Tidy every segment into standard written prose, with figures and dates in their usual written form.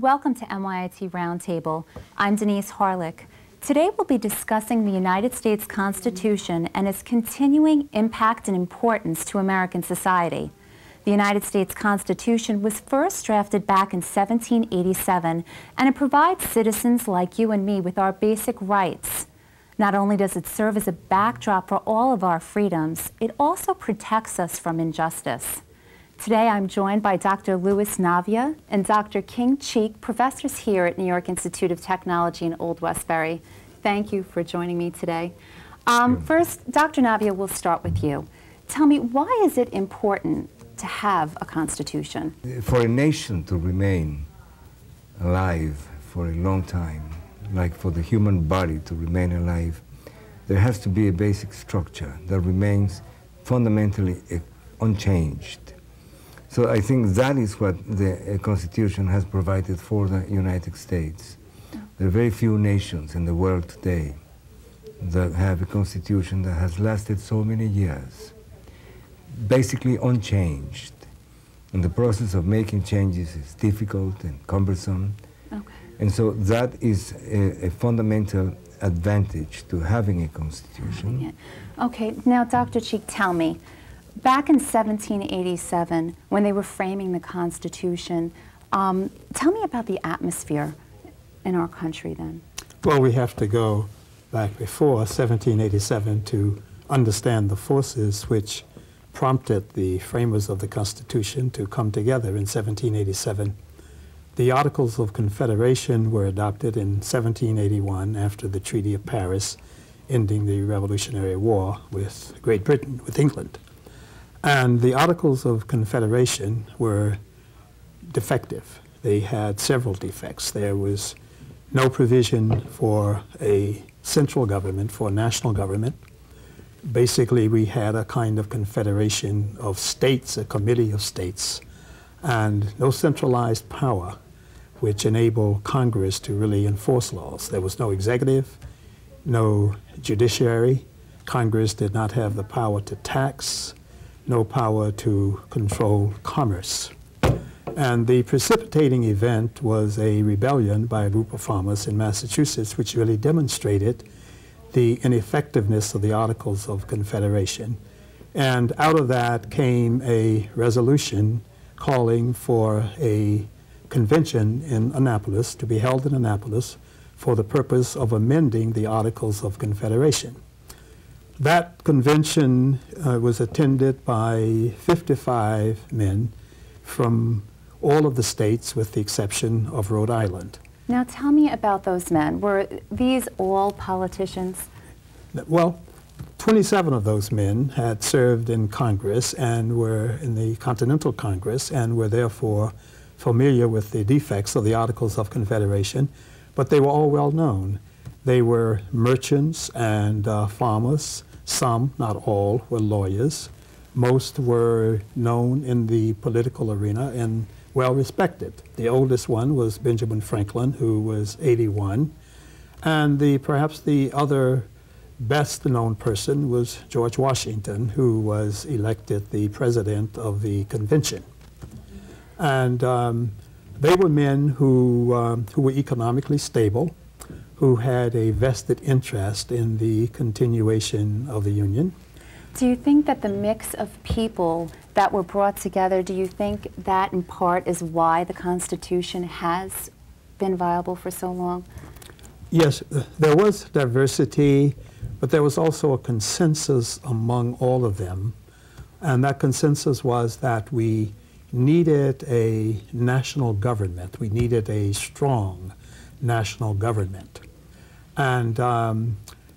Welcome to MYIT Roundtable. I'm Denise Harelick. Today we'll be discussing the United States Constitution and its continuing impact and importance to American society. The United States Constitution was first drafted back in 1787, and it provides citizens like you and me with our basic rights. Not only does it serve as a backdrop for all of our freedoms, it also protects us from injustice. Today I'm joined by Dr. Louis Navia and Dr. King Cheek, professors here at New York Institute of Technology in Old Westbury. Thank you for joining me today. First, Dr. Navia, we'll start with you. Tell me, why is it important to have a constitution? For a nation to remain alive for a long time, like for the human body to remain alive, there has to be a basic structure that remains fundamentally unchanged. So I think that is what the Constitution has provided for the United States. There are very few nations in the world today that have a Constitution that has lasted so many years, basically unchanged. And the process of making changes is difficult and cumbersome. Okay. And so that is a fundamental advantage to having a Constitution. Okay, now Dr. Cheek, tell me, back in 1787, when they were framing the Constitution, tell me about the atmosphere in our country then. Well, we have to go back before 1787 to understand the forces which prompted the framers of the Constitution to come together in 1787. The Articles of Confederation were adopted in 1781 after the Treaty of Paris, ending the Revolutionary War with Great Britain, with England. And the Articles of Confederation were defective. They had several defects. There was no provision for a central government, for a national government. Basically, we had a kind of confederation of states, a committee of states, and no centralized power which enabled Congress to really enforce laws. There was no executive, no judiciary. Congress did not have the power to tax, no power to control commerce. And the precipitating event was a rebellion by a group of farmers in Massachusetts, which really demonstrated the ineffectiveness of the Articles of Confederation. And out of that came a resolution calling for a convention in Annapolis, to be held in Annapolis, for the purpose of amending the Articles of Confederation. That convention was attended by 55 men from all of the states with the exception of Rhode Island. Now tell me about those men. Were these all politicians? Well, 27 of those men had served in Congress and were in the Continental Congress and were therefore familiar with the defects of the Articles of Confederation, but they were all well known. They were merchants and farmers. Some, not all, were lawyers. Most were known in the political arena and well respected. The oldest one was Benjamin Franklin, who was 81. And perhaps the other best known person was George Washington, who was elected the president of the convention. And they were men who were economically stable, who had a vested interest in the continuation of the Union. Do you think that the mix of people that were brought together, do you think that in part is why the Constitution has been viable for so long? Yes, there was diversity, but there was also a consensus among all of them. And that consensus was that we needed a national government. We needed a strong national government. And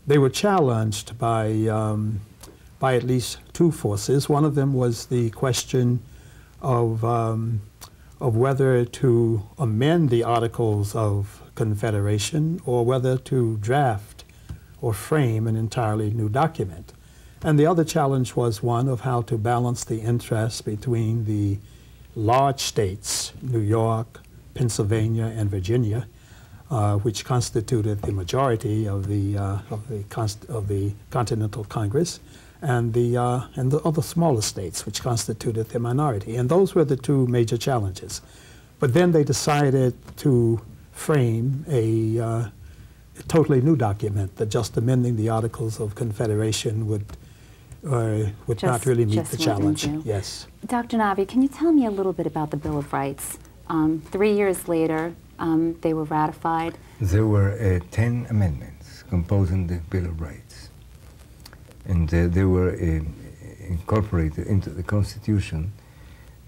they were challenged by at least two forces. One of them was the question of whether to amend the Articles of Confederation or whether to draft or frame an entirely new document. And the other challenge was one of how to balance the interests between the large states, New York, Pennsylvania, and Virginia, which constituted the majority of the Continental Congress, and the other smaller states, which constituted the minority. And those were the two major challenges. But then they decided to frame a totally new document that just amending the Articles of Confederation would not really meet the challenge. Yes. Dr. Navia, can you tell me a little bit about the Bill of Rights? 3 years later, they were ratified. There were 10 amendments composing the Bill of Rights, and they were incorporated into the Constitution.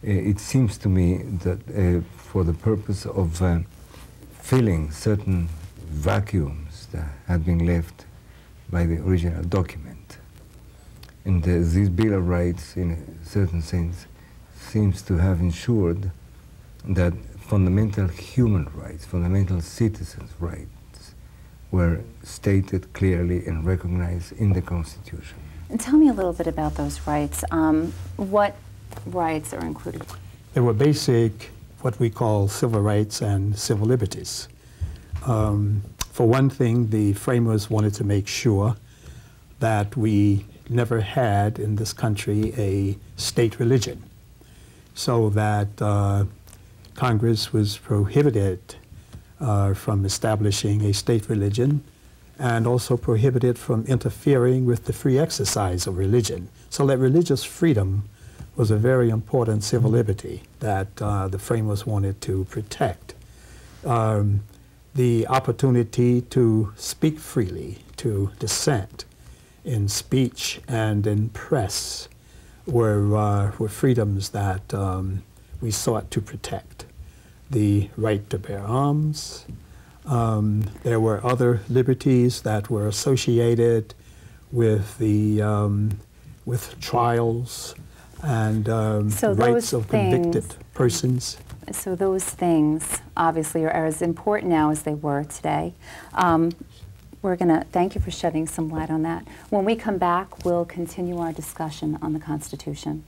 It seems to me that for the purpose of filling certain vacuums that had been left by the original document. And this Bill of Rights, in a certain sense, seems to have ensured that fundamental human rights, fundamental citizens' rights, were stated clearly and recognized in the Constitution. And tell me a little bit about those rights. What rights are included? There were basic, what we call civil rights and civil liberties. For one thing, the framers wanted to make sure that we never had in this country a state religion, so that Congress was prohibited from establishing a state religion, and also prohibited from interfering with the free exercise of religion. So that religious freedom was a very important civil liberty that the framers wanted to protect. The opportunity to speak freely, to dissent in speech and in press were freedoms that we sought to protect. The right to bear arms. There were other liberties that were associated with the with trials and rights of convicted persons. So those things obviously are as important now as they were today. We're going to thank you for shedding some light on that. When we come back, we'll continue our discussion on the Constitution.